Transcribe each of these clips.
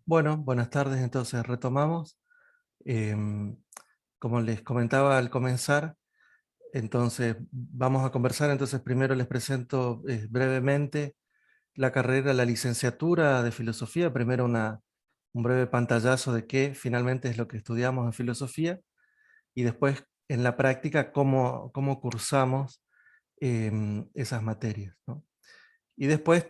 Bueno, buenas tardes, entonces retomamos. Em, Como les comentaba al comenzar, entonces vamos a conversar, entonces primero les presento brevemente la carrera, la licenciatura de filosofía, primero un breve pantallazo de qué finalmente es lo que estudiamos en filosofía, y después en la práctica cómo cursamos esas materias, ¿no? Y después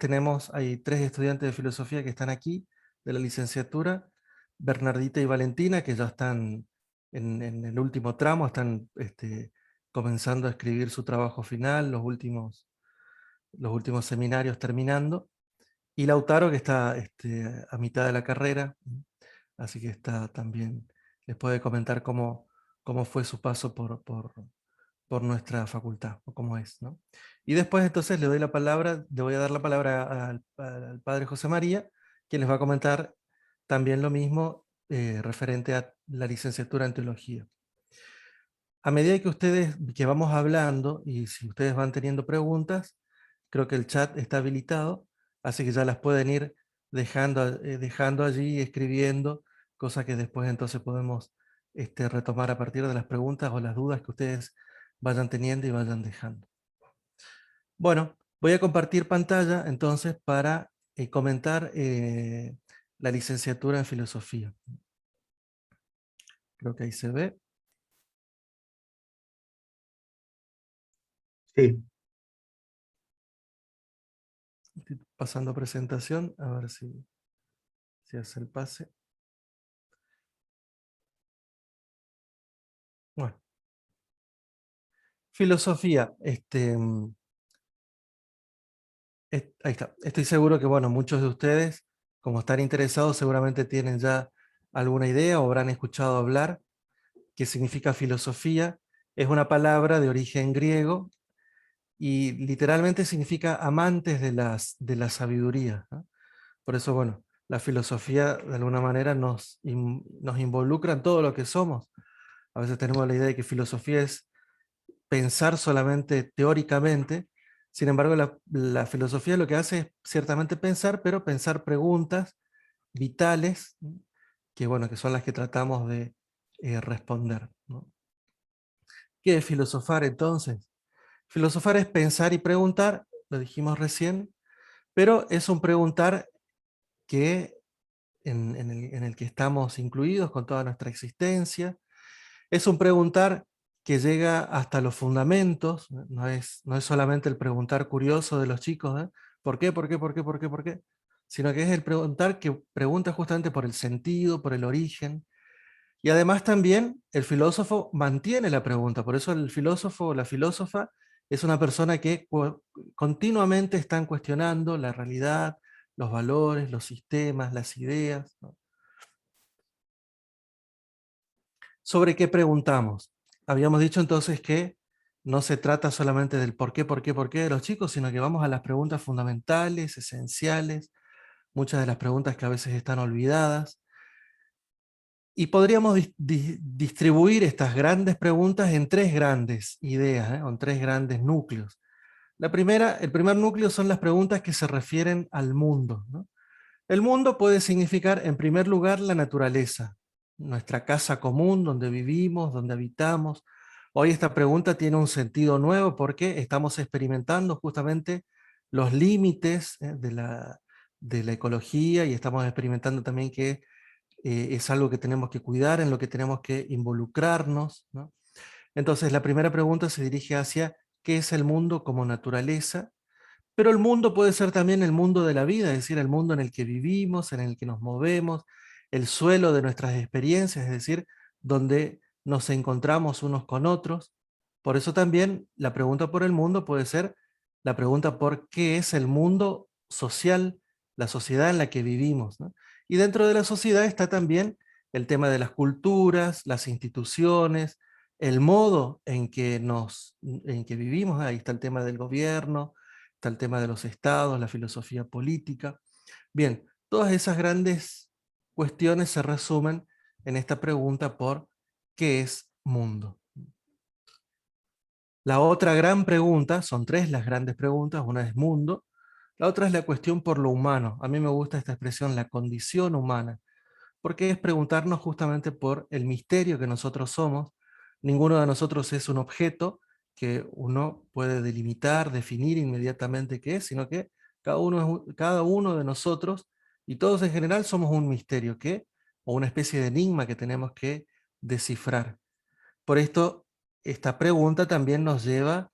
hay tres estudiantes de filosofía que están aquí, de la licenciatura, Bernardita y Valentina, que ya están en el último tramo, están comenzando a escribir su trabajo final, los últimos seminarios terminando, y Lautaro, que está a mitad de la carrera, así que está también, les puede comentar cómo fue su paso por nuestra facultad, o cómo es, ¿no? Y después entonces le voy a dar la palabra al padre José María, quien les va a comentar también lo mismo referente a la licenciatura en teología. A medida que vamos hablando, y si ustedes van teniendo preguntas, creo que el chat está habilitado, así que ya las pueden ir dejando allí, escribiendo, cosa que después entonces podemos retomar a partir de las preguntas o las dudas que ustedes vayan teniendo y vayan dejando. Bueno, voy a compartir pantalla entonces para comentar la licenciatura en filosofía. Creo que ahí se ve. Sí, Estoy pasando presentación, a ver si hace el pase. Bueno, filosofía. Ahí está. Estoy seguro que, bueno, muchos de ustedes, como están interesados, seguramente tienen ya alguna idea o habrán escuchado hablar qué significa filosofía. Es una palabra de origen griego y literalmente significa amantes de la sabiduría, ¿no? Por eso, bueno, la filosofía de alguna manera nos involucra en todo lo que somos. A veces tenemos la idea de que filosofía es pensar solamente teóricamente. Sin embargo, la filosofía lo que hace es ciertamente pensar, pero pensar preguntas vitales, ¿no? Que, bueno, que son las que tratamos de responder, ¿no? ¿Qué es filosofar entonces? Filosofar es pensar y preguntar, lo dijimos recién, pero es un preguntar que en el que estamos incluidos con toda nuestra existencia. Es un preguntar que llega hasta los fundamentos, no es solamente el preguntar curioso de los chicos, ¿eh? ¿Por qué, por qué, por qué, por qué, por qué? Sino que es el preguntar que pregunta justamente por el sentido, por el origen. Y además también el filósofo mantiene la pregunta, por eso el filósofo o la filósofa es una persona que continuamente están cuestionando la realidad, los valores, los sistemas, las ideas, ¿no? ¿Sobre qué preguntamos? Habíamos dicho entonces que no se trata solamente del por qué de los chicos, sino que vamos a las preguntas fundamentales, esenciales, muchas de las preguntas que a veces están olvidadas. Y podríamos distribuir estas grandes preguntas en tres grandes ideas, o en tres grandes núcleos. El primer núcleo son las preguntas que se refieren al mundo, ¿no? El mundo puede significar, en primer lugar, la naturaleza, nuestra casa común, donde vivimos, donde habitamos. Hoy esta pregunta tiene un sentido nuevo porque estamos experimentando justamente los límites de la ecología y estamos experimentando también que es algo que tenemos que cuidar, en lo que tenemos que involucrarnos, ¿no? Entonces, la primera pregunta se dirige hacia qué es el mundo como naturaleza, pero el mundo puede ser también el mundo de la vida, es decir, el mundo en el que vivimos, en el que nos movemos, el suelo de nuestras experiencias, es decir, donde nos encontramos unos con otros. Por eso también la pregunta por el mundo puede ser la pregunta por qué es el mundo social, la sociedad en la que vivimos, ¿no? Y dentro de la sociedad está también el tema de las culturas, las instituciones, el modo en que vivimos. Ahí está el tema del gobierno, está el tema de los estados, la filosofía política. Bien, todas esas grandes cuestiones se resumen en esta pregunta por ¿qué es mundo? La otra gran pregunta, son tres las grandes preguntas, una es mundo, La otra es la cuestión por lo humano. A mí me gusta esta expresión, la condición humana, porque es preguntarnos justamente por el misterio que nosotros somos. Ninguno de nosotros es un objeto que uno puede delimitar, definir inmediatamente qué es, sino que cada uno de nosotros, y todos en general, somos un misterio, o una especie de enigma que tenemos que descifrar. Por esto, esta pregunta también nos lleva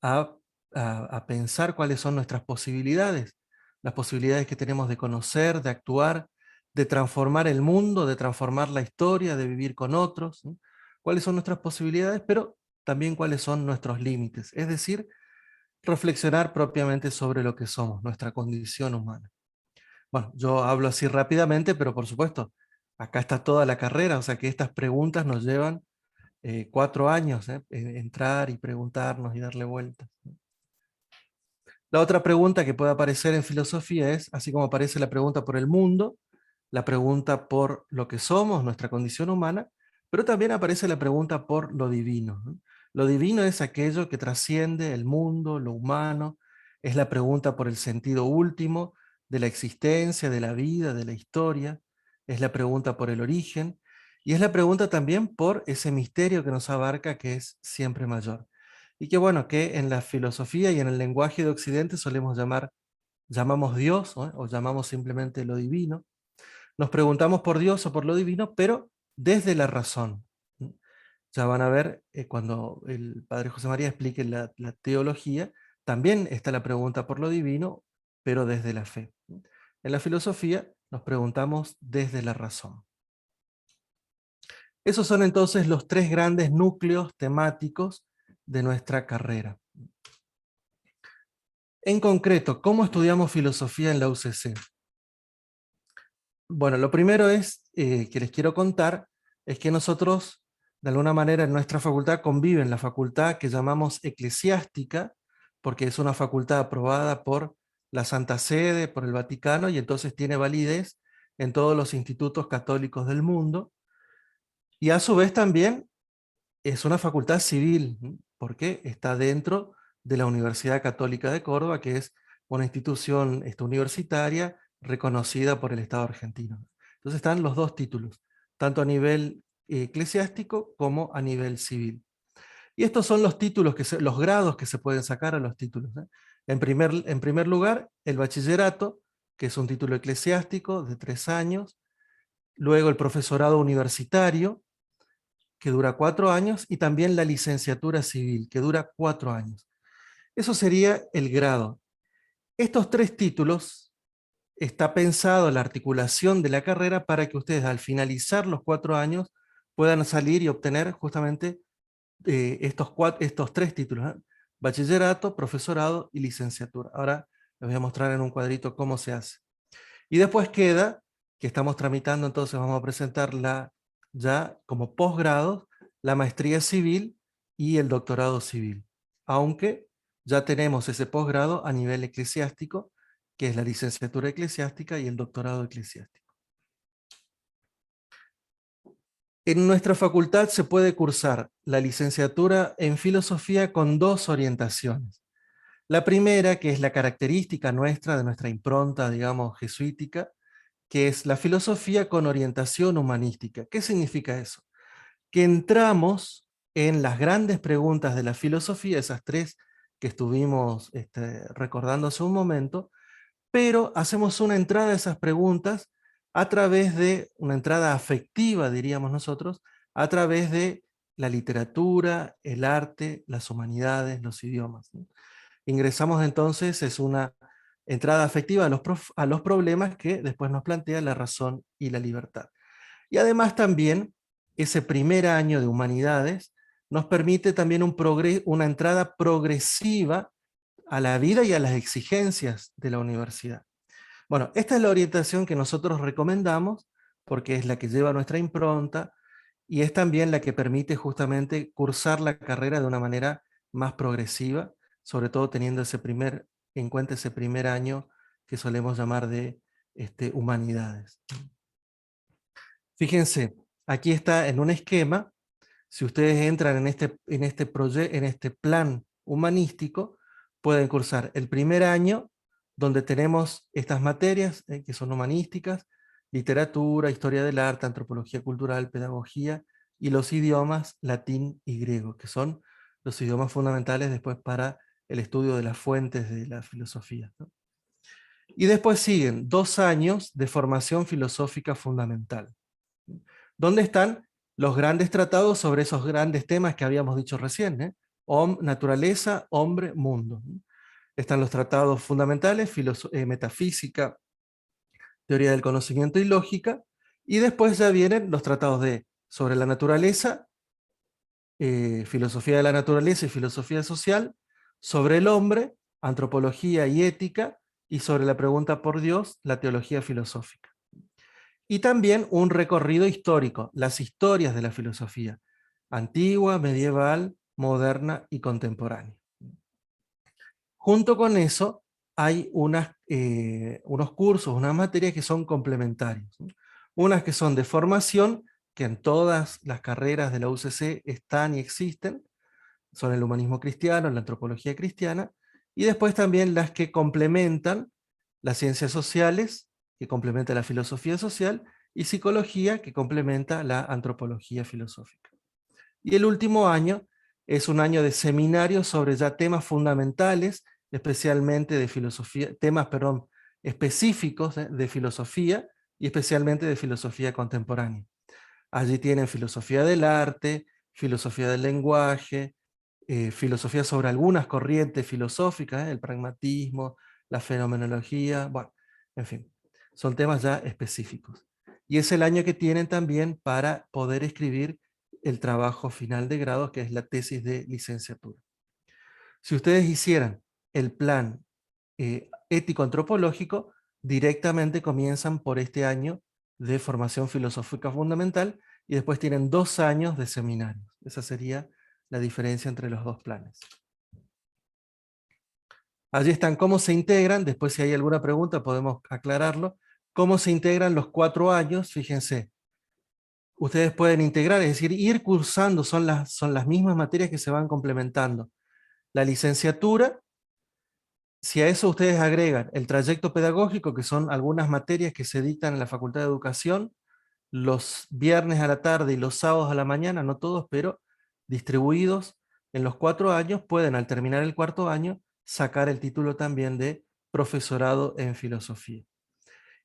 a, a pensar cuáles son nuestras posibilidades, las posibilidades que tenemos de conocer, de actuar, de transformar el mundo, de transformar la historia, de vivir con otros, ¿sí? Cuáles son nuestras posibilidades, pero también cuáles son nuestros límites, es decir, reflexionar propiamente sobre lo que somos, nuestra condición humana. Bueno, yo hablo así rápidamente, pero por supuesto, acá está toda la carrera, o sea que estas preguntas nos llevan 4 años, entrar y preguntarnos y darle vueltas. La otra pregunta que puede aparecer en filosofía es, así como aparece la pregunta por el mundo, la pregunta por lo que somos, nuestra condición humana, pero también aparece la pregunta por lo divino, ¿no? Lo divino es aquello que trasciende el mundo, lo humano, es la pregunta por el sentido último de la existencia, de la vida, de la historia, es la pregunta por el origen, y es la pregunta también por ese misterio que nos abarca, que es siempre mayor. Y que bueno, que en la filosofía y en el lenguaje de Occidente llamamos Dios, ¿no? O llamamos simplemente lo divino. Nos preguntamos por Dios o por lo divino, pero desde la razón. Ya van a ver, cuando el padre José María explique la teología, también está la pregunta por lo divino, pero desde la fe. En la filosofía nos preguntamos desde la razón. Esos son entonces los tres grandes núcleos temáticos de nuestra carrera. En concreto, ¿cómo estudiamos filosofía en la UCC? Bueno, lo primero que les quiero contar es que nosotros, de alguna manera, en nuestra facultad conviven la facultad que llamamos eclesiástica, porque es una facultad aprobada por la Santa Sede, por el Vaticano, y entonces tiene validez en todos los institutos católicos del mundo, y a su vez también es una facultad civil, porque está dentro de la Universidad Católica de Córdoba, que es una institución universitaria reconocida por el Estado argentino. Entonces están los dos títulos, tanto a nivel eclesiástico como a nivel civil. Y estos son los títulos, los grados que se pueden sacar a los títulos, ¿eh? En primer lugar, el bachillerato, que es un título eclesiástico de 3 años, luego el profesorado universitario, que dura 4 años, y también la licenciatura civil, que dura 4 años. Eso sería el grado. Estos 3 títulos, está pensado la articulación de la carrera para que ustedes al finalizar los 4 años puedan salir y obtener justamente estos 3 títulos, ¿eh? Bachillerato, profesorado y licenciatura. Ahora les voy a mostrar en un cuadrito cómo se hace. Y después queda, que estamos tramitando, entonces vamos a presentar ya como posgrado, la maestría civil y el doctorado civil. Aunque ya tenemos ese posgrado a nivel eclesiástico, que es la licenciatura eclesiástica y el doctorado eclesiástico. En nuestra facultad se puede cursar la licenciatura en filosofía con 2 orientaciones. La primera, que es la característica nuestra, de nuestra impronta, digamos, jesuítica, que es la filosofía con orientación humanística. ¿Qué significa eso? Que entramos en las grandes preguntas de la filosofía, esas 3 que estuvimos recordando hace un momento, pero hacemos una entrada a esas preguntas a través de una entrada afectiva, diríamos nosotros, a través de la literatura, el arte, las humanidades, los idiomas, ¿no? Ingresamos entonces, es una entrada afectiva a los problemas que después nos plantea la razón y la libertad. Y además también, ese primer año de humanidades nos permite también una entrada progresiva a la vida y a las exigencias de la universidad. Bueno, esta es la orientación que nosotros recomendamos, porque es la que lleva nuestra impronta, y es también la que permite justamente cursar la carrera de una manera más progresiva, sobre todo teniendo en cuenta ese primer año que solemos llamar de humanidades. Fíjense, aquí está en un esquema. Si ustedes entran en este plan humanístico, pueden cursar el primer año donde tenemos estas materias que son humanísticas, literatura, historia del arte, antropología cultural, pedagogía, y los idiomas latín y griego, que son los idiomas fundamentales después para el estudio de las fuentes de la filosofía, ¿no? Y después siguen 2 años de formación filosófica fundamental, donde están los grandes tratados sobre esos grandes temas que habíamos dicho recién, ¿eh? Naturaleza, hombre, mundo. Están los tratados fundamentales, metafísica, teoría del conocimiento y lógica, y después ya vienen los tratados sobre la naturaleza, filosofía de la naturaleza y filosofía social, sobre el hombre, antropología y ética, y sobre la pregunta por Dios, la teología filosófica. Y también un recorrido histórico, las historias de la filosofía, antigua, medieval, moderna y contemporánea. Junto con eso, hay unos cursos, unas materias que son complementarios, ¿no? Unas que son de formación, que en todas las carreras de la UCC están y existen, son el humanismo cristiano, la antropología cristiana, y después también las que complementan las ciencias sociales, que complementa la filosofía social, y psicología, que complementa la antropología filosófica. Y el último año es un año de seminarios sobre ya temas fundamentales, especialmente de filosofía, temas, perdón, específicos de filosofía, y especialmente de filosofía contemporánea. Allí tienen filosofía del arte, filosofía del lenguaje, filosofía sobre algunas corrientes filosóficas, el pragmatismo, la fenomenología, bueno, en fin, son temas ya específicos. Y es el año que tienen también para poder escribir el trabajo final de grado, que es la tesis de licenciatura. Si ustedes hicieran el plan ético-antropológico, directamente comienzan por este año de formación filosófica fundamental y después tienen 2 años de seminarios. Esa sería la diferencia entre los dos planes. Allí están cómo se integran, después si hay alguna pregunta podemos aclararlo, cómo se integran los 4 años, fíjense, ustedes pueden integrar, es decir, ir cursando, son las mismas materias que se van complementando. La licenciatura, si a eso ustedes agregan el trayecto pedagógico, que son algunas materias que se dictan en la Facultad de Educación, los viernes a la tarde y los sábados a la mañana, no todos, pero distribuidos en los 4 años, pueden al terminar el 4.º año sacar el título también de profesorado en filosofía.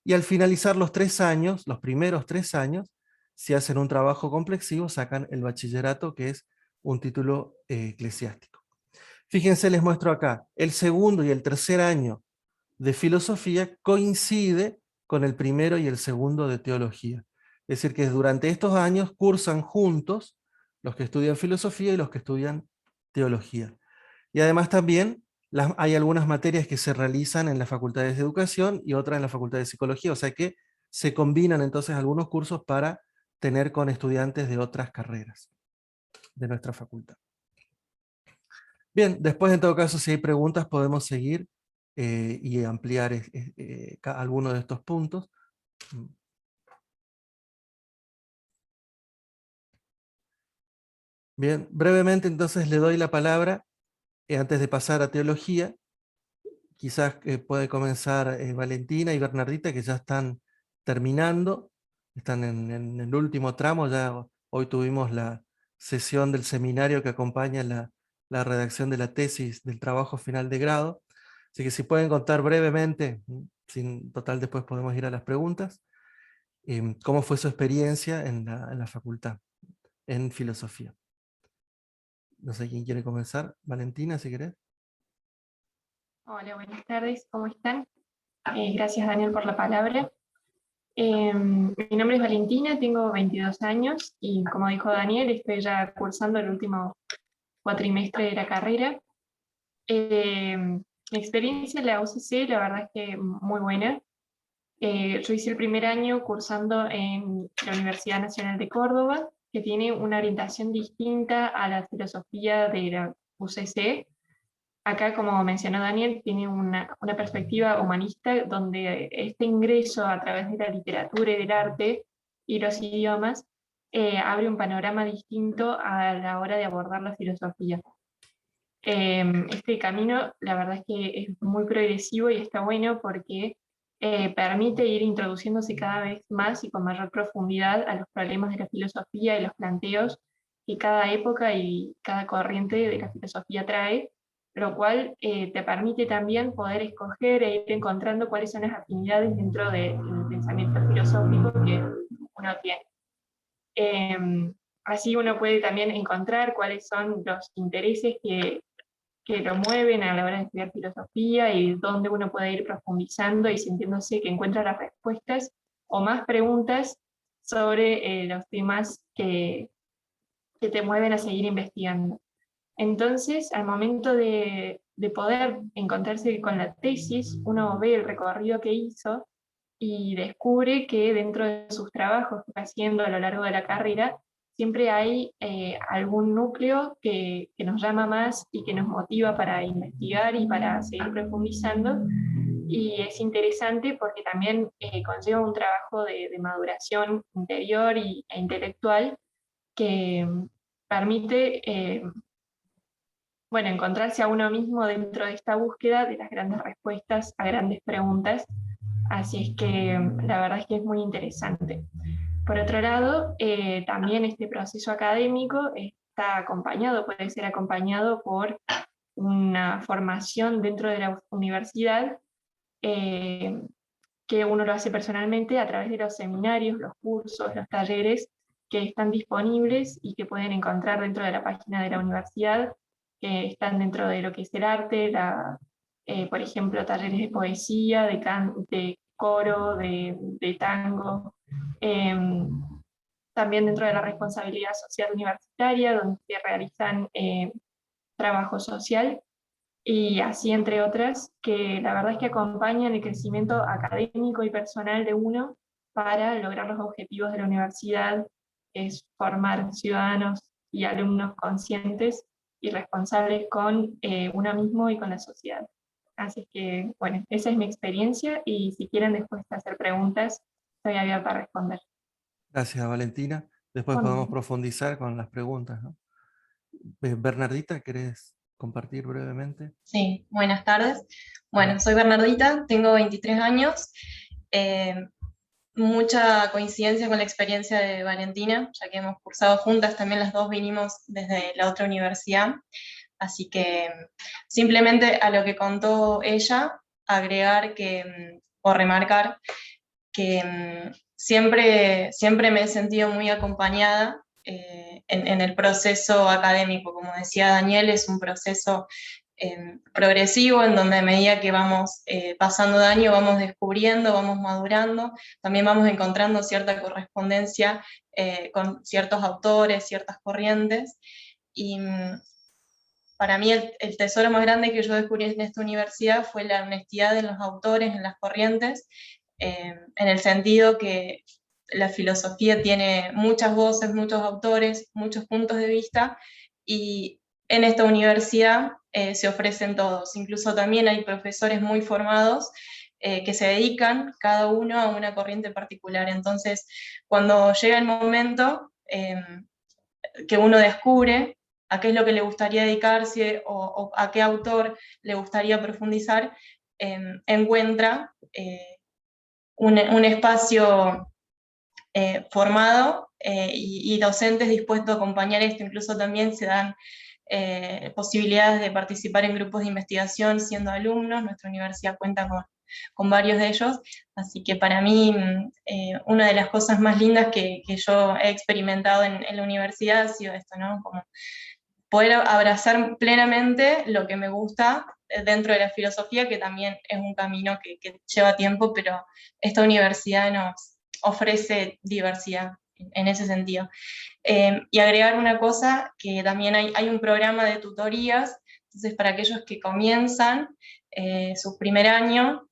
Y al finalizar los 3 años, los primeros 3 años, si hacen un trabajo complexivo, sacan el bachillerato, que es un título eclesiástico. Fíjense, les muestro acá, el segundo y el tercer año de filosofía coincide con el primero y el segundo de teología. Es decir, que durante estos años cursan juntos los que estudian filosofía y los que estudian teología. Y además también hay algunas materias que se realizan en las facultades de educación y otras en la facultad de psicología, o sea que se combinan entonces algunos cursos para tener con estudiantes de otras carreras de nuestra facultad. Bien, después en todo caso si hay preguntas podemos seguir y ampliar alguno de estos puntos. Bien, brevemente entonces le doy la palabra antes de pasar a teología. Quizás puede comenzar Valentina y Bernardita, que ya están terminando, están en el último tramo, ya hoy tuvimos la sesión del seminario que acompaña la redacción de la tesis del trabajo final de grado, así que si pueden contar brevemente, sin total después podemos ir a las preguntas, cómo fue su experiencia en la facultad, en filosofía. No sé quién quiere comenzar, Valentina, si querés. Hola, buenas tardes, ¿cómo están? Gracias, Daniel, por la palabra. Mi nombre es Valentina, tengo 22 años y, como dijo Daniel, estoy ya cursando el último cuatrimestre de la carrera. Mi experiencia en la UCC, la verdad es que muy buena. Yo hice el primer año cursando en la Universidad Nacional de Córdoba, que tiene una orientación distinta a la filosofía de la UCC. Acá, como mencionó Daniel, tiene una perspectiva humanista donde este ingreso a través de la literatura y del arte y los idiomas abre un panorama distinto a la hora de abordar la filosofía. Este camino, la verdad es que es muy progresivo y está bueno porque permite ir introduciéndose cada vez más y con mayor profundidad a los problemas de la filosofía y los planteos que cada época y cada corriente de la filosofía trae, lo cual te permite también poder escoger e ir encontrando cuáles son las afinidades dentro del pensamiento filosófico que uno tiene. Así uno puede también encontrar cuáles son los intereses que lo mueven a la hora de estudiar filosofía y dónde uno puede ir profundizando y sintiéndose que encuentra las respuestas o más preguntas sobre los temas que te mueven a seguir investigando. Entonces, al momento de poder encontrarse con la tesis, uno ve el recorrido que hizo y descubre que dentro de sus trabajos que está haciendo a lo largo de la carrera, siempre hay algún núcleo que nos llama más y que nos motiva para investigar y para seguir profundizando. Y es interesante porque también conlleva un trabajo de maduración interior e intelectual que permite bueno, encontrarse a uno mismo dentro de esta búsqueda de las grandes respuestas a grandes preguntas. Así es que la verdad es que es muy interesante. Por otro lado, también este proceso académico está acompañado, puede ser acompañado por una formación dentro de la universidad, eh, que uno lo hace personalmente a través de los seminarios, los cursos, los talleres que están disponibles y que pueden encontrar dentro de la página de la universidad, que están dentro de lo que es el arte, por ejemplo, talleres de poesía, de coro, de tango. También dentro de la responsabilidad social universitaria, donde se realizan trabajo social y así entre otras, que la verdad es que acompañan el crecimiento académico y personal de uno para lograr los objetivos de la universidad, es formar ciudadanos y alumnos conscientes y responsables con uno mismo y con la sociedad. Así que, bueno, esa es mi experiencia y si quieren después hacer preguntas, estoy abierta a responder. Gracias, Valentina. Después podemos Bueno, profundizar con las preguntas, ¿no? Bernardita, ¿querés compartir brevemente? Sí, buenas tardes. Bueno, Bueno, soy Bernardita, tengo 23 años. Eh, Mucha coincidencia con la experiencia de Valentina, ya que hemos cursado juntas, también las dos vinimos desde la otra universidad. Así que simplemente a lo que contó ella, agregar o remarcar que siempre me he sentido muy acompañada en el proceso académico. Como decía Daniel, es un proceso progresivo, en donde a medida que vamos pasando de año, vamos descubriendo, vamos madurando, también vamos encontrando cierta correspondencia con ciertos autores, ciertas corrientes. Y para mí el tesoro más grande que yo descubrí en esta universidad fue la honestidad de los autores, en las corrientes, en el sentido que la filosofía tiene muchas voces, muchos autores, muchos puntos de vista, y en esta universidad se ofrecen todos. Incluso también hay profesores muy formados que se dedican cada uno a una corriente particular. Entonces, cuando llega el momento que uno descubre a qué es lo que le gustaría dedicarse o a qué autor le gustaría profundizar, encuentra un espacio formado y docentes dispuestos a acompañar esto. Incluso también se dan posibilidades de participar en grupos de investigación siendo alumnos. Nuestra universidad cuenta con varios de ellos, así que para mí una de las cosas más lindas que yo he experimentado en la universidad ha sido esto, ¿no? Como poder abrazar plenamente lo que me gusta dentro de la filosofía, que también es un camino que lleva tiempo, pero esta universidad nos ofrece diversidad en ese sentido. Y agregar una cosa, que también hay un programa de tutorías, entonces para aquellos que comienzan su primer año,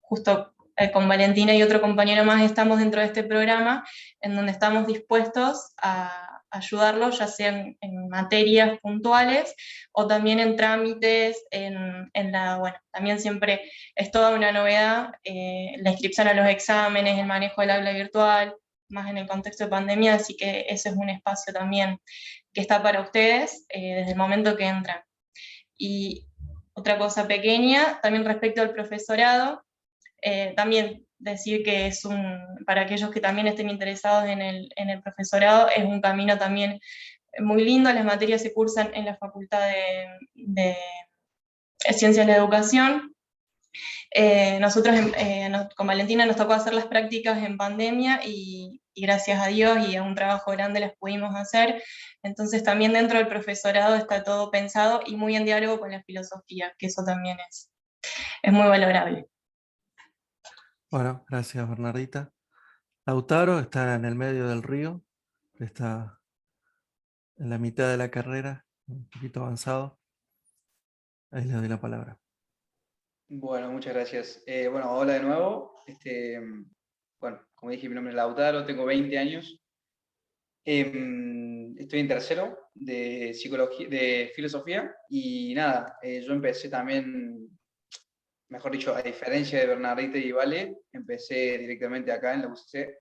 justo con Valentina y otro compañero más estamos dentro de este programa, en donde estamos dispuestos a ayudarlos, ya sean en materias puntuales o también en trámites, bueno, también siempre es toda una novedad, la inscripción a los exámenes, el manejo del aula virtual, más en el contexto de pandemia, así que ese es un espacio también que está para ustedes desde el momento que entran. Y otra cosa pequeña, también respecto al profesorado, también decir que para aquellos que también estén interesados en el profesorado, es un camino también muy lindo. Las materias se cursan en la Facultad de Ciencias de la Educación. Nosotros con Valentina nos tocó hacer las prácticas en pandemia y gracias a Dios y a un trabajo grande las pudimos hacer. Entonces también dentro del profesorado está todo pensado y muy en diálogo con la filosofía, que eso también es muy valorable. Bueno, gracias Bernardita. Lautaro está en el medio del río, está en la mitad de la carrera, un poquito avanzado. Ahí le doy la palabra. Bueno, muchas gracias. Bueno, hola de nuevo. Bueno, como dije, mi nombre es Lautaro, tengo 20 años. Estoy en tercero de psicología, de filosofía, y nada, yo empecé también, mejor dicho, a diferencia de Bernardita y Vale, empecé directamente acá en la UCC.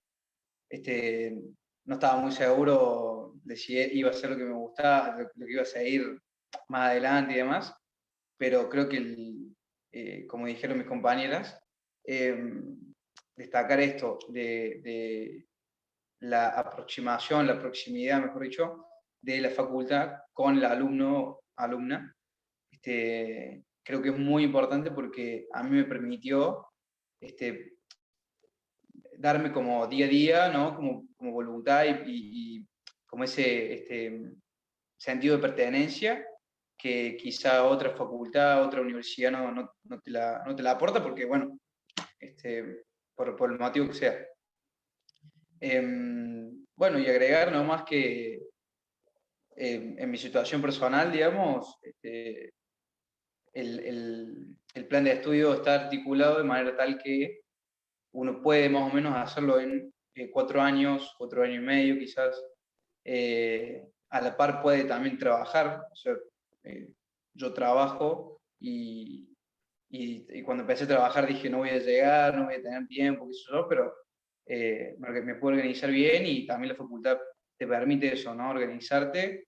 No estaba muy seguro de si iba a ser lo que me gustaba, lo que iba a seguir más adelante y demás, pero creo que como dijeron mis compañeras, destacar esto de la aproximación, la proximidad, mejor dicho, de la facultad con el alumno, alumna, creo que es muy importante porque a mí me permitió darme como día a día, ¿no? Como voluntad y como ese sentido de pertenencia que quizá otra facultad, otra universidad no te la aporta porque, bueno, por el motivo que sea. Bueno, y agregar nomás que en mi situación personal, digamos, el plan de estudio está articulado de manera tal que uno puede más o menos hacerlo en 4 años, 4 años y medio quizás. A la par puede también trabajar, o sea, yo trabajo y cuando empecé a trabajar dije no voy a llegar, no voy a tener tiempo, qué sé yo, pero me puedo organizar bien y también la facultad te permite eso, ¿no? Organizarte,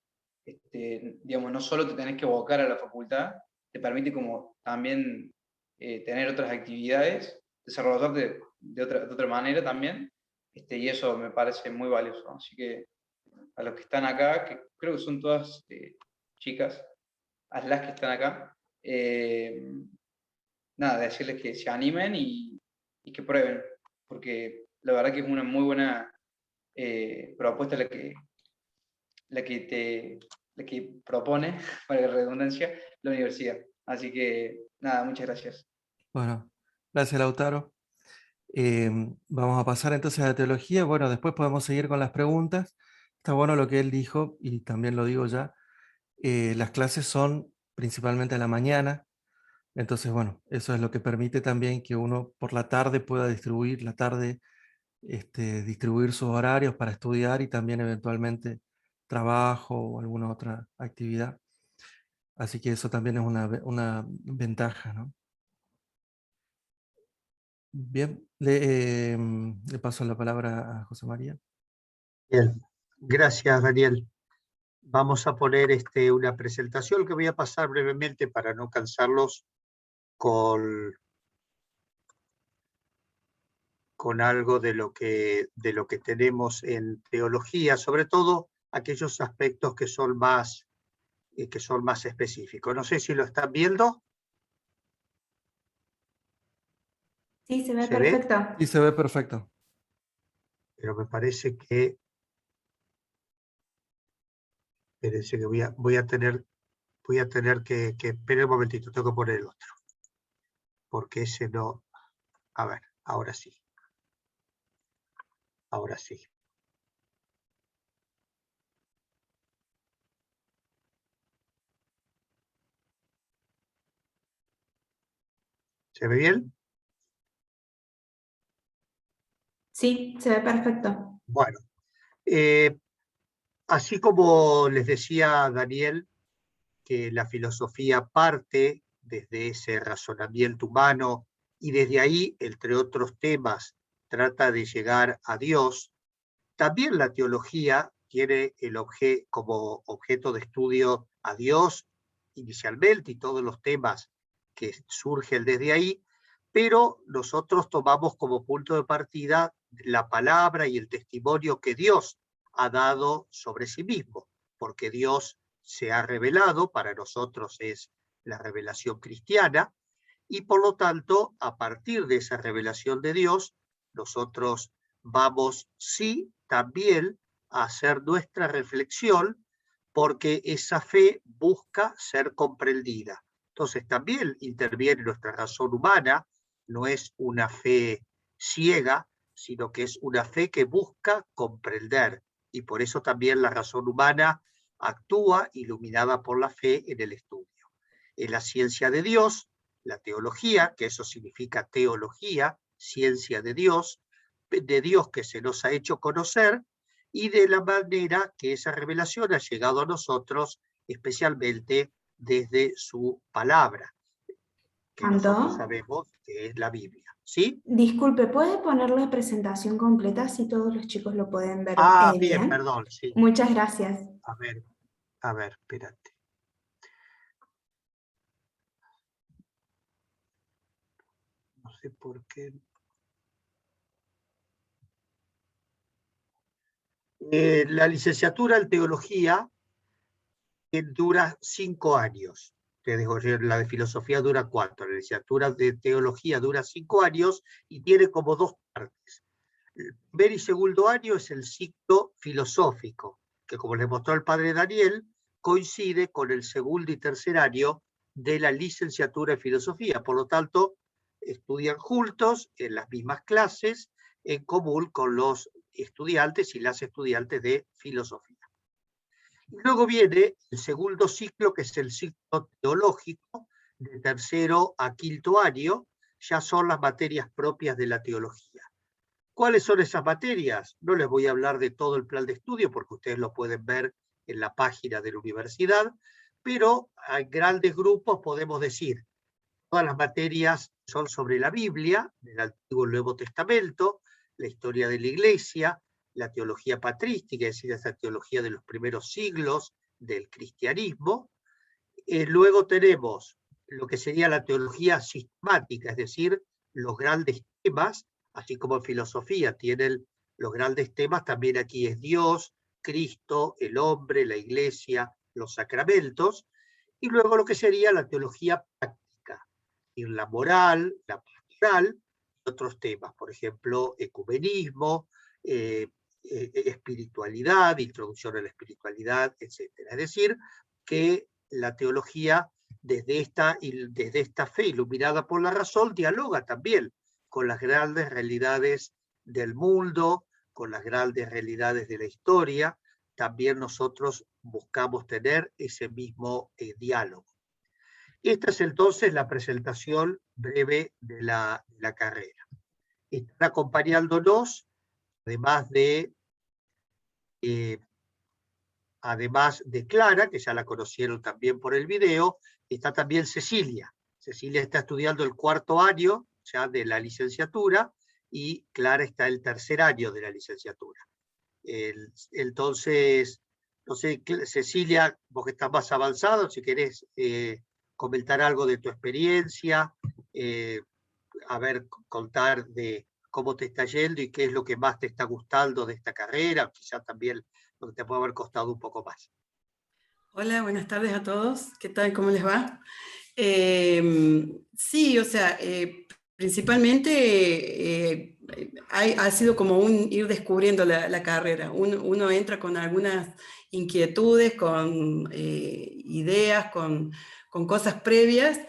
digamos, no solo te tenés que abocar a la facultad, te permite como también tener otras actividades, desarrollarte de otra manera también, y eso me parece muy valioso. Así que a los que están acá, que creo que son todas chicas, a las que están acá, nada, decirles que se animen y que prueben, porque la verdad que es una muy buena propuesta la que propone, para la redundancia, la universidad. Así que nada, muchas gracias. Bueno, gracias Lautaro. Vamos a pasar entonces a la teología. Bueno, después podemos seguir con las preguntas. Está bueno lo que él dijo, y también lo digo ya. Las clases son principalmente a la mañana, entonces, bueno, eso es lo que permite también que uno por la tarde pueda distribuir distribuir sus horarios para estudiar y también eventualmente trabajo o alguna otra actividad. Así que eso también es una ventaja, ¿no? Bien, le paso la palabra a José María. Bien, gracias Daniel. Vamos a poner una presentación que voy a pasar brevemente para no cansarlos con algo de lo que tenemos en teología, sobre todo aquellos aspectos que son más específicos. No sé si lo están viendo. Sí, se ve ¿Se perfecto. Sí, se ve perfecto. Pero me parece que... Espérense que voy a tener que... Esperen un momentito, tengo que poner el otro. Porque ese no... A ver, ahora sí. Ahora sí. ¿Se ve bien? Sí, se ve perfecto. Bueno, así como les decía Daniel, que la filosofía parte desde ese razonamiento humano y desde ahí, entre otros temas, trata de llegar a Dios, También la teología tiene como objeto de estudio a Dios inicialmente y todos los temas que surgen desde ahí, pero nosotros tomamos como punto de partida la palabra y el testimonio que Dios ha dado sobre sí mismo, porque Dios se ha revelado, para nosotros es la revelación cristiana, y por lo tanto, a partir de esa revelación de Dios, nosotros vamos, sí, también a hacer nuestra reflexión, porque esa fe busca ser comprendida. Entonces también interviene nuestra razón humana, no es una fe ciega, sino que es una fe que busca comprender. Y por eso también la razón humana actúa iluminada por la fe en el estudio. En la ciencia de Dios, la teología, que eso significa teología, ciencia de Dios que se nos ha hecho conocer, y de la manera que esa revelación ha llegado a nosotros, especialmente desde su palabra, que nosotros sabemos que es la Biblia. ¿Sí? Disculpe, ¿puede poner la presentación completa así todos los chicos lo pueden ver bien, perdón, sí. Muchas gracias. A ver, espérate. No sé por qué. La licenciatura en teología dura 5 años. La de filosofía dura 4. La licenciatura de teología dura 5 años y tiene como 2 partes. El primer y segundo año es el ciclo filosófico, que como les mostró el padre Daniel, coincide con el segundo y tercer año de la licenciatura en filosofía. Por lo tanto, estudian juntos en las mismas clases, en común con los estudiantes y las estudiantes de filosofía. Y luego viene el segundo ciclo, que es el ciclo teológico, de tercero a quinto año, ya son las materias propias de la teología. ¿Cuáles son esas materias? No les voy a hablar de todo el plan de estudio, porque ustedes lo pueden ver en la página de la universidad, pero en grandes grupos podemos decir, todas las materias son sobre la Biblia, del Antiguo y Nuevo Testamento, la historia de la Iglesia, la teología patrística, es decir, esa teología de los primeros siglos del cristianismo. Luego tenemos lo que sería la teología sistemática, es decir, los grandes temas, así como en filosofía tienen los grandes temas, también aquí es Dios, Cristo, el hombre, la Iglesia, los sacramentos, y luego lo que sería la teología práctica, la moral, la pastoral, y otros temas, por ejemplo, ecumenismo, espiritualidad, introducción a la espiritualidad, etc. Es decir, que la teología, desde esta fe iluminada por la razón, dialoga también con las grandes realidades del mundo, con las grandes realidades de la historia. También nosotros buscamos tener ese mismo diálogo. Esta es entonces la presentación breve de la carrera. Están acompañándonos, además de Clara, que ya la conocieron también por el video, está también Cecilia. Cecilia está estudiando el 4º año ya de la licenciatura y Clara está el 3er año de la licenciatura. Entonces, no sé, Cecilia, vos que estás más avanzado, si querés comentar algo de tu experiencia, contar de cómo te está yendo y qué es lo que más te está gustando de esta carrera, quizá también lo que te puede haber costado un poco más. Hola, buenas tardes a todos. ¿Qué tal? ¿Cómo les va? Sí, o sea, principalmente ha sido como ir descubriendo la carrera. Uno entra con algunas inquietudes, con ideas, con cosas previas,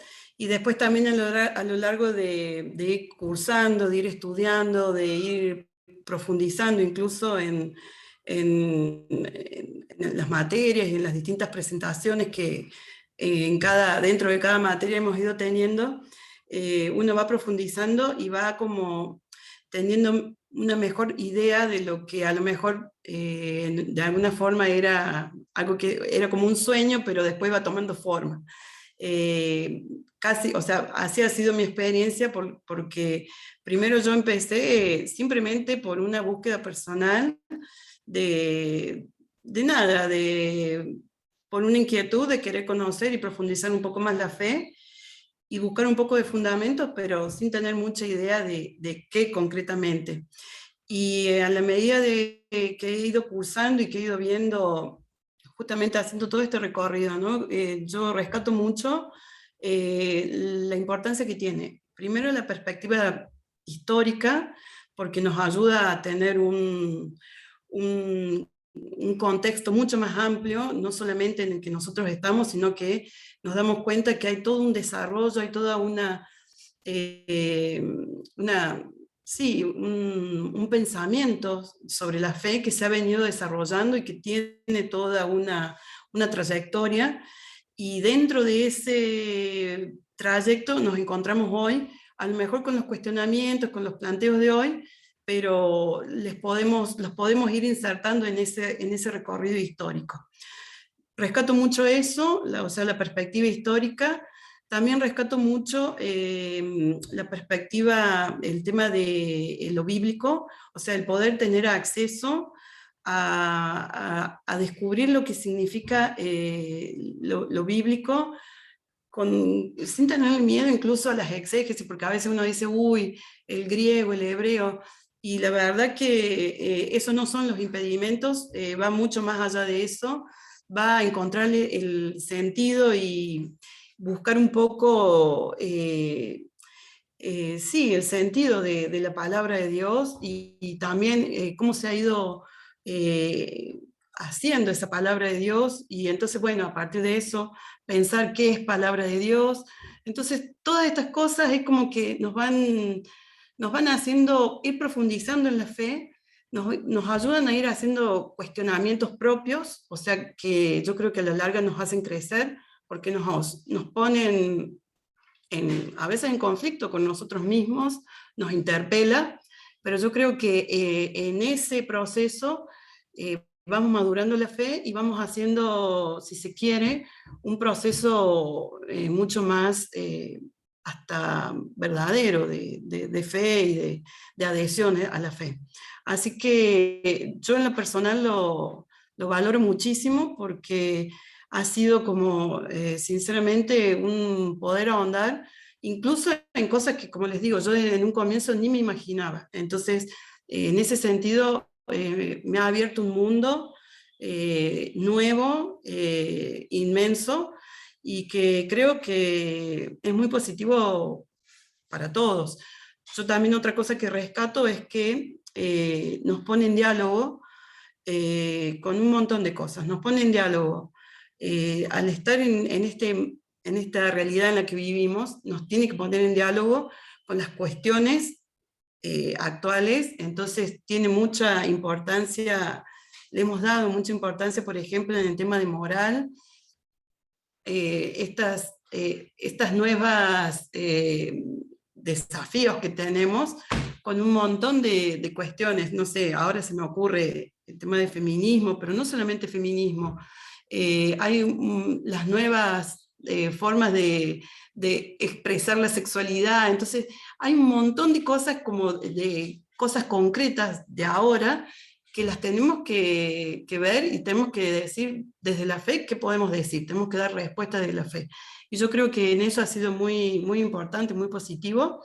y después también a lo largo de ir cursando, de ir estudiando, de ir profundizando incluso en las materias y en las distintas presentaciones que dentro de cada materia hemos ido teniendo, uno va profundizando y va como teniendo una mejor idea de lo que a lo mejor de alguna forma era algo que era como un sueño, pero después va tomando forma. Casi, o sea, así ha sido mi experiencia porque primero yo empecé simplemente por una búsqueda personal nada, por una inquietud de querer conocer y profundizar un poco más la fe y buscar un poco de fundamentos, pero sin tener mucha idea de qué concretamente. Y a la medida de que he ido cursando y que he ido viendo, justamente haciendo todo este recorrido, ¿no? Yo rescato mucho la importancia que tiene, primero la perspectiva histórica, porque nos ayuda a tener un contexto mucho más amplio, no solamente en el que nosotros estamos, sino que nos damos cuenta que hay todo un desarrollo, hay toda un pensamiento sobre la fe que se ha venido desarrollando y que tiene toda una trayectoria, y dentro de ese trayecto nos encontramos hoy, a lo mejor con los cuestionamientos, con los planteos de hoy, pero los podemos ir insertando en ese recorrido histórico. Rescato mucho eso, o sea, la perspectiva histórica. También rescato mucho la perspectiva, el tema de lo bíblico, o sea, el poder tener acceso a descubrir lo que significa lo bíblico, sin tener miedo incluso a las exégesis, porque a veces uno dice, uy, el griego, el hebreo, y la verdad que esos no son los impedimentos, va mucho más allá de eso, va a encontrarle el sentido y buscar un poco, sí, el sentido de la palabra de Dios, y también cómo se ha ido haciendo esa palabra de Dios, y entonces, bueno, a partir de eso, pensar qué es palabra de Dios. Entonces, todas estas cosas es como que nos van haciendo ir profundizando en la fe, nos ayudan a ir haciendo cuestionamientos propios, o sea que yo creo que a la larga nos hacen crecer, porque nos ponen a veces en conflicto con nosotros mismos, nos interpela, pero yo creo que en ese proceso vamos madurando la fe y vamos haciendo, si se quiere, un proceso mucho más hasta verdadero de fe y de adhesión a la fe. Así que yo en lo personal lo valoro muchísimo, porque ha sido como, sinceramente, un poder ahondar, incluso en cosas que, como les digo, yo en un comienzo ni me imaginaba. Entonces, en ese sentido, me ha abierto un mundo nuevo, inmenso, y que creo que es muy positivo para todos. Yo también otra cosa que rescato es que nos pone en diálogo con un montón de cosas, nos pone en diálogo. Al estar en esta realidad en la que vivimos, nos tiene que poner en diálogo con las cuestiones actuales, entonces tiene mucha importancia, le hemos dado mucha importancia, por ejemplo, en el tema de moral, estas nuevas desafíos que tenemos, con un montón de cuestiones, no sé, ahora se me ocurre el tema de feminismo, pero no solamente feminismo, hay las nuevas formas de expresar la sexualidad, entonces hay un montón de cosas, como de cosas concretas de ahora, que las tenemos que ver y tenemos que decir desde la fe qué podemos decir, tenemos que dar respuestas de la fe. Y yo creo que en eso ha sido muy, muy importante, muy positivo.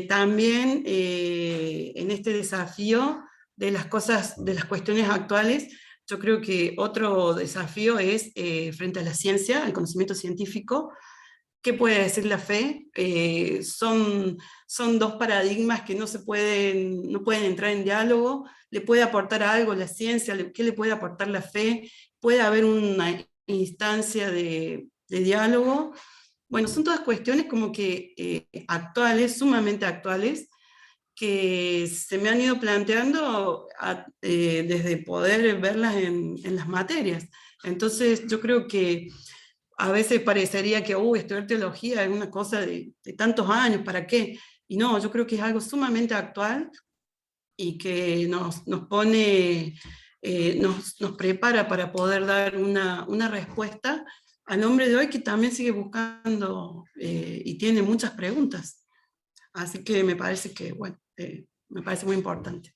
También en este desafío de las cosas, de las cuestiones actuales, yo creo que otro desafío es frente a la ciencia, al conocimiento científico. ¿Qué puede decir la fe? Son dos paradigmas que no pueden entrar en diálogo. ¿Le puede aportar algo la ciencia? ¿Qué le puede aportar la fe? ¿Puede haber una instancia de diálogo? Bueno, son todas cuestiones como que actuales, sumamente actuales, que se me han ido planteando desde poder verlas en las materias. Entonces yo creo que a veces parecería que estudiar teología es una cosa de tantos años, ¿para qué? Y no, yo creo que es algo sumamente actual y que nos pone, nos prepara para poder dar una respuesta al hombre de hoy, que también sigue buscando y tiene muchas preguntas. Así que me parece que, bueno, me parece muy importante.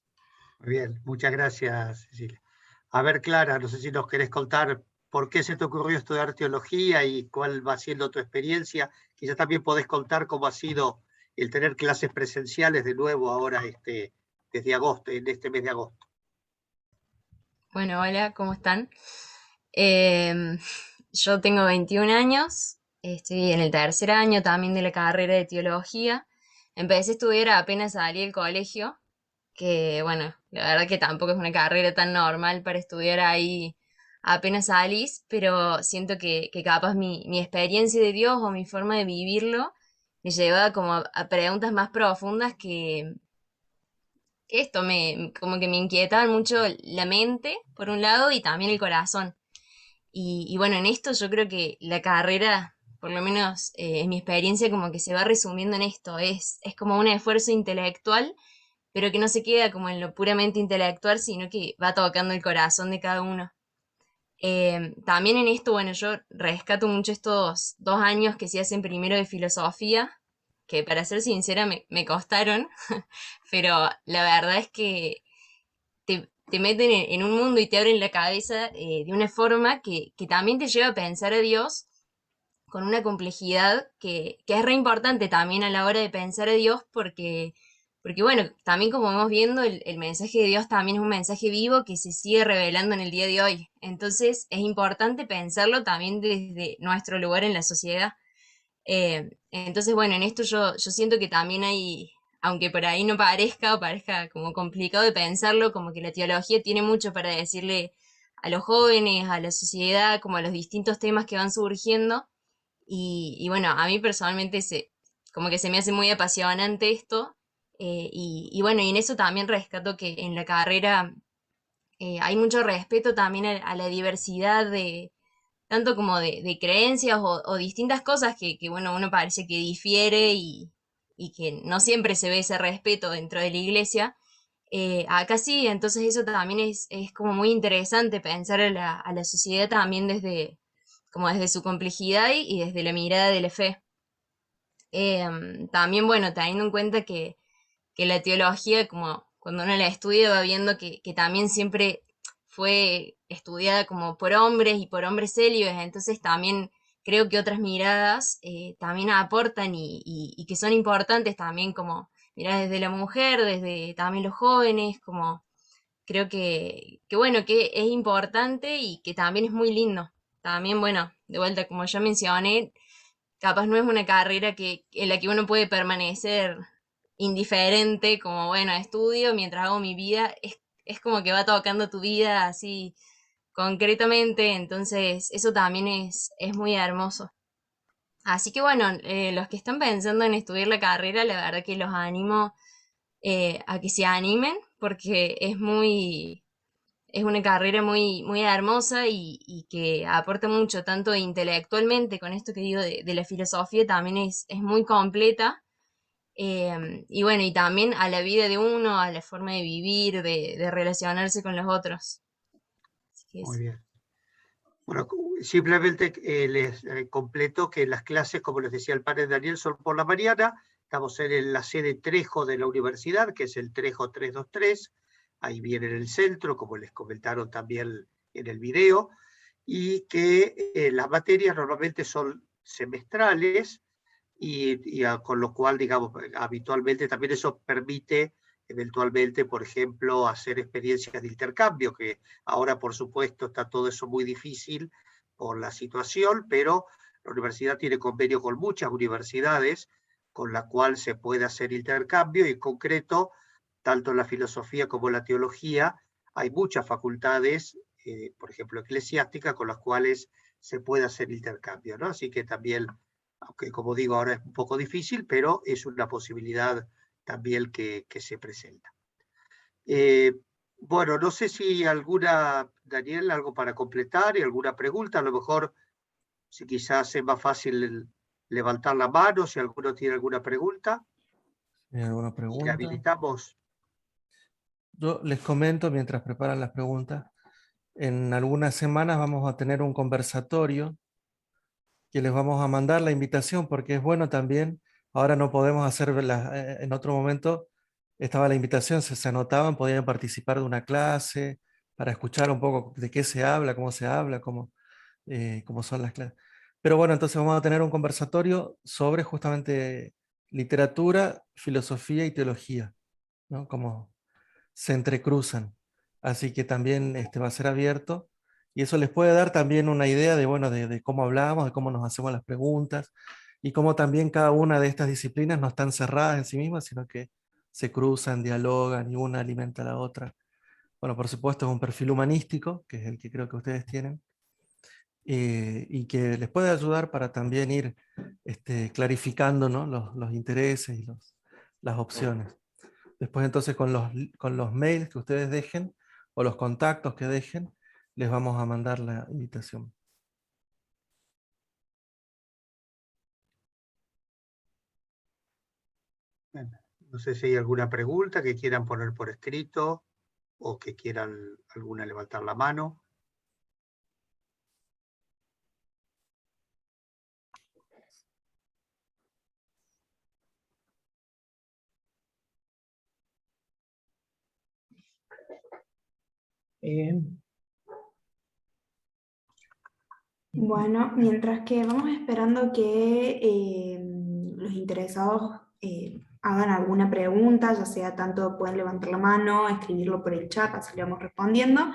Muy bien, muchas gracias, Cecilia. A ver, Clara, no sé si nos querés contar por qué se te ocurrió estudiar teología y cuál va siendo tu experiencia. Quizás también podés contar cómo ha sido el tener clases presenciales de nuevo ahora desde agosto, en este mes de agosto. Bueno, hola, ¿cómo están? Em, yo tengo 21 años, estoy en el tercer año también de la carrera de teología. Empecé a estudiar apenas salí del colegio, que bueno, la verdad que tampoco es una carrera tan normal para estudiar ahí apenas salís, pero siento que capaz mi experiencia de Dios o mi forma de vivirlo me lleva como a preguntas más profundas que esto como que me inquietaban mucho la mente, por un lado, y también el corazón. Y bueno, en esto yo creo que la carrera, por lo menos en mi experiencia, como que se va resumiendo en esto, es como un esfuerzo intelectual, pero que no se queda como en lo puramente intelectual, sino que va tocando el corazón de cada uno. También en esto, bueno, yo rescato mucho estos 2 años que se hacen primero de filosofía, que para ser sincera me costaron, pero la verdad es que te meten en un mundo y te abren la cabeza de una forma que también te lleva a pensar a Dios con una complejidad que es re importante también a la hora de pensar a Dios porque bueno, también como vamos viendo, el mensaje de Dios también es un mensaje vivo que se sigue revelando en el día de hoy. Entonces es importante pensarlo también desde nuestro lugar en la sociedad. Entonces, bueno, en esto yo siento que también hay, aunque por ahí no parezca o parezca como complicado de pensarlo, como que la teología tiene mucho para decirle a los jóvenes, a la sociedad, como a los distintos temas que van surgiendo. Y bueno, a mí personalmente como que se me hace muy apasionante esto. Y bueno, y en eso también rescato que en la carrera hay mucho respeto también a la diversidad de, tanto como de creencias o distintas cosas que, bueno, uno parece que difiere y que no siempre se ve ese respeto dentro de la iglesia. Acá sí, entonces eso también es como muy interesante pensar a la sociedad también como desde su complejidad y desde la mirada de la fe. También, bueno, teniendo en cuenta que la teología, como cuando uno la estudia, va viendo que también siempre fue estudiada como por hombres y por hombres célibes, entonces también creo que otras miradas también aportan y que son importantes también como miradas desde la mujer, desde también los jóvenes, como creo que bueno, que es importante y que también es muy lindo. También, bueno, de vuelta, como ya mencioné, capaz no es una carrera en la que uno puede permanecer indiferente, como bueno, estudio mientras hago mi vida, es como que va tocando tu vida así concretamente, entonces eso también es muy hermoso. Así que bueno, los que están pensando en estudiar la carrera, la verdad que los animo a que se animen, porque es una carrera muy, muy hermosa y que aporta mucho, tanto intelectualmente, con esto que digo de la filosofía, también es muy completa. Y bueno, y también a la vida de uno, a la forma de vivir, de relacionarse con los otros. Así que Muy eso. bien. Bueno, simplemente les completo que las clases, como les decía el padre Daniel, son por la mañana. Estamos en la sede Trejo de la universidad, que es el Trejo 323. Ahí viene en el centro, como les comentaron también en el video. Y que las materias normalmente son semestrales con lo cual, digamos, habitualmente también eso permite eventualmente, por ejemplo, hacer experiencias de intercambio, que ahora, por supuesto, está todo eso muy difícil por la situación, pero la universidad tiene convenio con muchas universidades, con la cual se puede hacer intercambio, y en concreto, tanto en la filosofía como en la teología, hay muchas facultades, por ejemplo, eclesiásticas, con las cuales se puede hacer intercambio, ¿no? Así que también, aunque como digo ahora es un poco difícil, pero es una posibilidad también que se presenta. Bueno, no sé si Daniel, algo para completar y alguna pregunta, a lo mejor si quizás es más fácil levantar la mano, si alguno tiene alguna pregunta. ¿Hay alguna Le pregunta? habilitamos. Yo les comento mientras preparan las preguntas. En algunas semanas vamos a tener un conversatorio que les vamos a mandar la invitación porque es bueno también. Ahora no podemos hacer en otro momento estaba la invitación, se anotaban, podían participar de una clase, para escuchar un poco de qué se habla, cómo son las clases. Pero bueno, entonces vamos a tener un conversatorio sobre justamente literatura, filosofía y teología, ¿no? Cómo se entrecruzan. Así que también va a ser abierto y eso les puede dar también una idea de, bueno, de cómo hablamos, de cómo nos hacemos las preguntas y cómo también cada una de estas disciplinas no están cerradas en sí mismas, sino que se cruzan, dialogan y una alimenta a la otra. Bueno, por supuesto es un perfil humanístico, que es el que creo que ustedes tienen, y que les puede ayudar para también ir clarificando, ¿no? los intereses y las opciones. Después entonces con los mails que ustedes dejen o los contactos que dejen, les vamos a mandar la invitación. No sé si hay alguna pregunta que quieran poner por escrito o que quieran alguna levantar la mano. Bueno, mientras que vamos esperando que los interesados hagan alguna pregunta, ya sea tanto pueden levantar la mano, escribirlo por el chat, así le vamos respondiendo.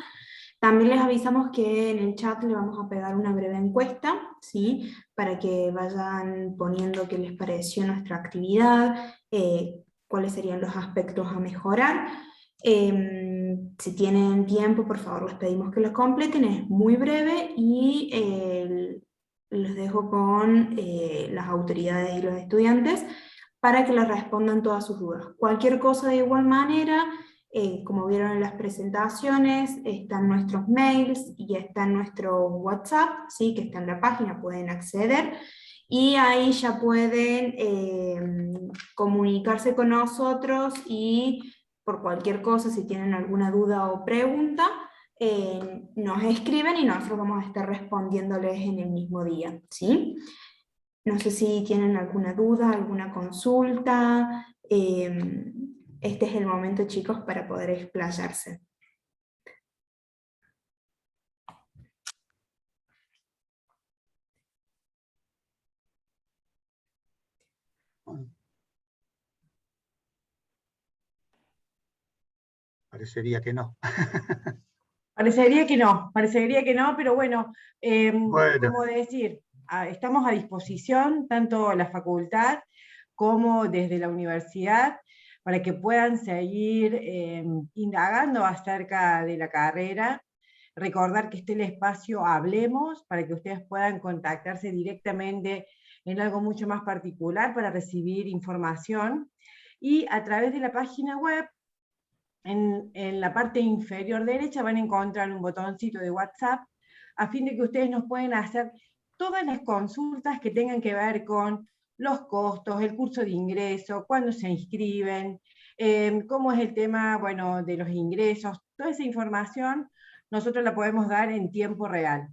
También les avisamos que en el chat le vamos a pegar una breve encuesta, ¿sí? Para que vayan poniendo qué les pareció nuestra actividad, cuáles serían los aspectos a mejorar. Si tienen tiempo, por favor, les pedimos que lo completen, es muy breve y los dejo con las autoridades y los estudiantes para que les respondan todas sus dudas. Cualquier cosa de igual manera, como vieron en las presentaciones, están nuestros mails y está en nuestro WhatsApp, ¿sí? Que está en la página, pueden acceder. Y ahí ya pueden comunicarse con nosotros y por cualquier cosa, si tienen alguna duda o pregunta, nos escriben y nosotros vamos a estar respondiéndoles en el mismo día, ¿sí? No sé si tienen alguna duda, alguna consulta. Este es el momento, chicos, para poder explayarse. Parecería que no. Parecería que no, pero bueno, Bueno, como decir, estamos a disposición, tanto la facultad como desde la universidad, para que puedan seguir indagando acerca de la carrera. Recordar que esté el espacio Hablemos, para que ustedes puedan contactarse directamente en algo mucho más particular para recibir información. Y a través de la página web, en la parte inferior derecha van a encontrar un botoncito de WhatsApp, a fin de que ustedes nos pueden hacer todas las consultas que tengan que ver con los costos, el curso de ingreso, cuándo se inscriben, cómo es el tema, bueno, de los ingresos. Toda esa información nosotros la podemos dar en tiempo real.